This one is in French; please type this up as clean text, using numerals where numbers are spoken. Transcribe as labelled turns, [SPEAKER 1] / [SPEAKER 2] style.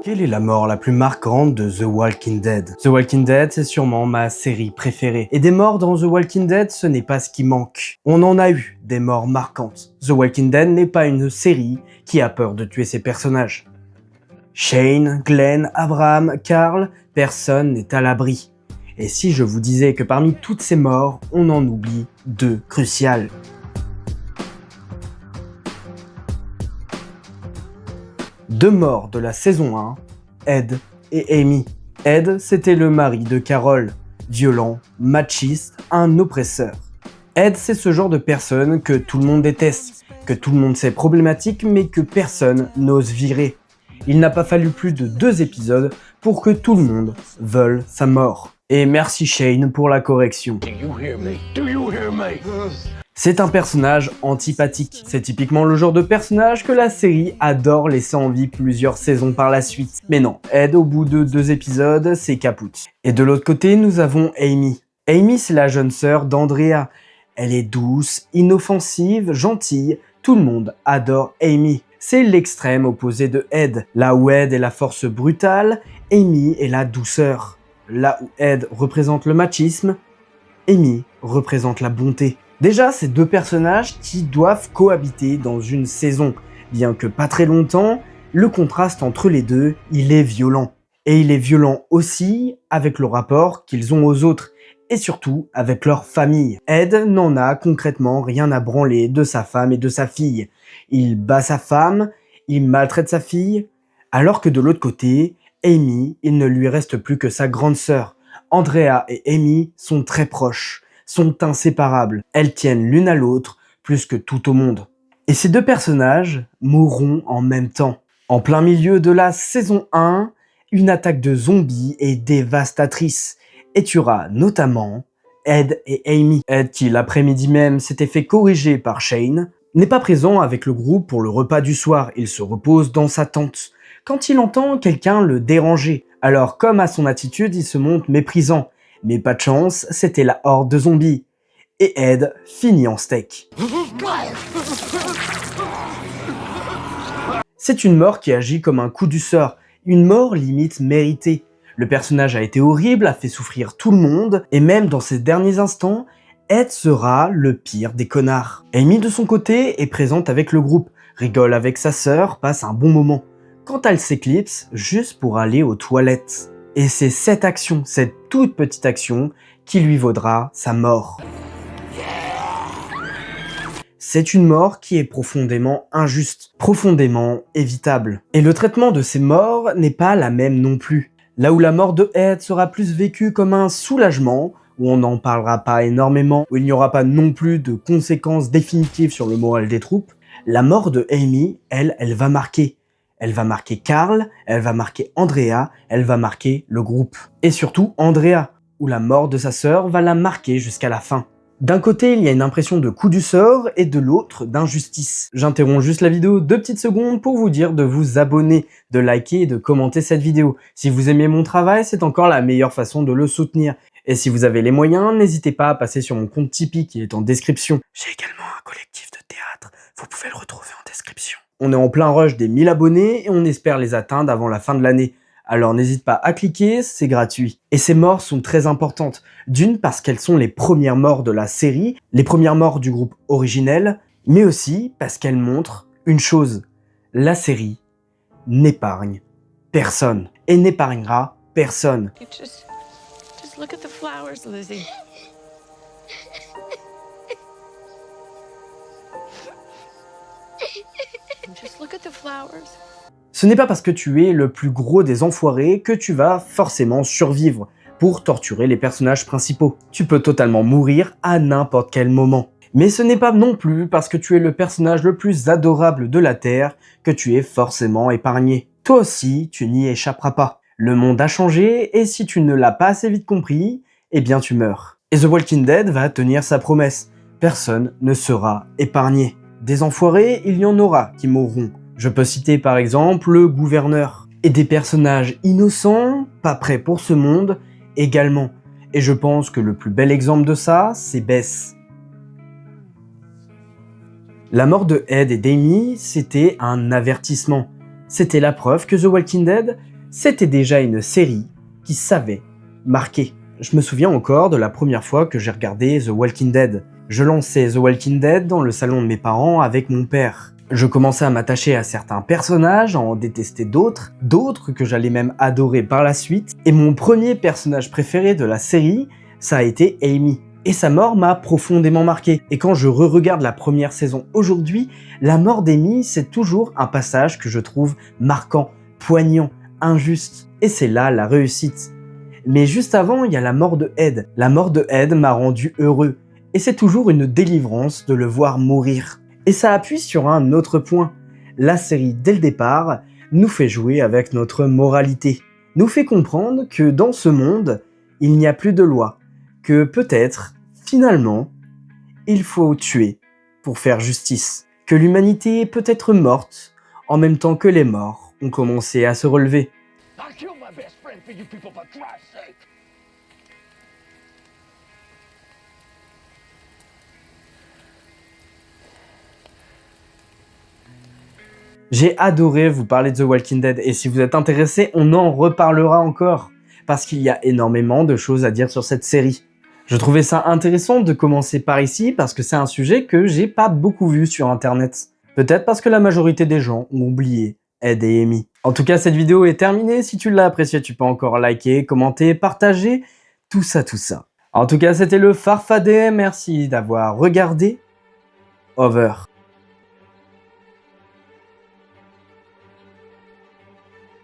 [SPEAKER 1] Quelle est la mort la plus marquante de The Walking Dead? The Walking Dead, c'est sûrement ma série préférée. Et des morts dans The Walking Dead, ce n'est pas ce qui manque. On en a eu des morts marquantes. The Walking Dead n'est pas une série qui a peur de tuer ses personnages. Shane, Glenn, Abraham, Carl, personne n'est à l'abri. Et si je vous disais que parmi toutes ces morts, on en oublie deux cruciales. Deux morts de la saison 1, Ed et Amy. Ed, c'était le mari de Carol, violent, machiste, un oppresseur. Ed, c'est ce genre de personne que tout le monde déteste, que tout le monde sait problématique, mais que personne n'ose virer. Il n'a pas fallu plus de 2 épisodes pour que tout le monde veuille sa mort. Et merci Shane pour la correction. C'est un personnage antipathique. C'est typiquement le genre de personnage que la série adore laisser en vie plusieurs saisons par la suite. Mais non, Ed, au bout de 2 épisodes, c'est capoute. Et de l'autre côté, nous avons Amy. Amy, c'est la jeune sœur d'Andrea. Elle est douce, inoffensive, gentille. Tout le monde adore Amy. C'est l'extrême opposé de Ed. Là où Ed est la force brutale, Amy est la douceur. Là où Ed représente le machisme, Amy représente la bonté. Déjà, c'est deux personnages qui doivent cohabiter dans une saison. Bien que pas très longtemps, le contraste entre les deux, il est violent. Et il est violent aussi avec le rapport qu'ils ont aux autres, et surtout avec leur famille. Ed n'en a concrètement rien à branler de sa femme et de sa fille. Il bat sa femme, il maltraite sa fille, alors que de l'autre côté, Amy, il ne lui reste plus que sa grande sœur. Andrea et Amy sont très proches, sont inséparables. Elles tiennent l'une à l'autre plus que tout au monde. Et ces deux personnages mourront en même temps. En plein milieu de la saison 1, une attaque de zombies est dévastatrice et tuera notamment Ed et Amy. Ed, qui l'après-midi même s'était fait corriger par Shane, n'est pas présent avec le groupe pour le repas du soir. Il se repose dans sa tente quand il entend quelqu'un le déranger. Alors, comme à son attitude, il se montre méprisant. Mais pas de chance, c'était la horde de zombies. Et Ed finit en steak. C'est une mort qui agit comme un coup du sort, une mort limite méritée. Le personnage a été horrible, a fait souffrir tout le monde, et même dans ses derniers instants, Ed sera le pire des connards. Amy de son côté est présente avec le groupe, rigole avec sa sœur, passe un bon moment. Quand elle s'éclipse, juste pour aller aux toilettes. Et c'est cette action, cette toute petite action, qui lui vaudra sa mort. C'est une mort qui est profondément injuste, profondément évitable. Et le traitement de ces morts n'est pas la même non plus. Là où la mort de Ed sera plus vécue comme un soulagement, où on n'en parlera pas énormément, où il n'y aura pas non plus de conséquences définitives sur le moral des troupes, la mort de Amy, elle va marquer. Elle va marquer Carl, elle va marquer Andrea, elle va marquer le groupe. Et surtout Andrea, où la mort de sa sœur va la marquer jusqu'à la fin. D'un côté, il y a une impression de coup du sort et de l'autre d'injustice. J'interromps juste la vidéo 2 petites secondes pour vous dire de vous abonner, de liker et de commenter cette vidéo. Si vous aimez mon travail, c'est encore la meilleure façon de le soutenir. Et si vous avez les moyens, n'hésitez pas à passer sur mon compte Tipeee qui est en description. J'ai également un collectif de théâtre, vous pouvez le retrouver en description. On est en plein rush des 1000 abonnés et on espère les atteindre avant la fin de l'année. Alors n'hésite pas à cliquer, c'est gratuit. Et ces morts sont très importantes. D'une parce qu'elles sont les premières morts de la série, les premières morts du groupe originel, mais aussi parce qu'elles montrent une chose. La série n'épargne personne et n'épargnera personne.
[SPEAKER 2] Just look at the flowers, Lizzie. Just look at the flowers.
[SPEAKER 1] Ce n'est pas parce que tu es le plus gros des enfoirés que tu vas forcément survivre pour torturer les personnages principaux. Tu peux totalement mourir à n'importe quel moment. Mais ce n'est pas non plus parce que tu es le personnage le plus adorable de la Terre que tu es forcément épargné. Toi aussi, tu n'y échapperas pas. Le monde a changé et si tu ne l'as pas assez vite compris, eh bien tu meurs. Et The Walking Dead va tenir sa promesse. Personne ne sera épargné. Des enfoirés, il y en aura qui mourront. Je peux citer par exemple le gouverneur. Et des personnages innocents, pas prêts pour ce monde, également. Et je pense que le plus bel exemple de ça, c'est Bess. La mort de Ed et d'Amy, c'était un avertissement. C'était la preuve que The Walking Dead c'était déjà une série qui savait marquer. Je me souviens encore de la première fois que j'ai regardé The Walking Dead. Je lançais The Walking Dead dans le salon de mes parents avec mon père. Je commençais à m'attacher à certains personnages, à en détester d'autres que j'allais même adorer par la suite. Et mon premier personnage préféré de la série, ça a été Amy. Et sa mort m'a profondément marqué. Et quand je re-regarde la première saison aujourd'hui, la mort d'Amy, c'est toujours un passage que je trouve marquant, poignant, injuste. Et c'est là la réussite. Mais juste avant, il y a la mort de Ed. La mort de Ed m'a rendu heureux. Et c'est toujours une délivrance de le voir mourir. Et ça appuie sur un autre point. La série, dès le départ, nous fait jouer avec notre moralité. Nous fait comprendre que dans ce monde, il n'y a plus de loi. Que peut-être, finalement, il faut tuer pour faire justice. Que l'humanité peut être morte en même temps que les morts ont commencé à se relever.
[SPEAKER 3] I killed my best friend for you people, for Christ's sake!
[SPEAKER 1] J'ai adoré vous parler de The Walking Dead et si vous êtes intéressé, on en reparlera encore parce qu'il y a énormément de choses à dire sur cette série. Je trouvais ça intéressant de commencer par ici parce que c'est un sujet que j'ai pas beaucoup vu sur internet. Peut-être parce que la majorité des gens ont oublié Ed et Amy. En tout cas, cette vidéo est terminée. Si tu l'as appréciée, tu peux encore liker, commenter, partager, tout ça. En tout cas, c'était le Farfadet. Merci d'avoir regardé. Over.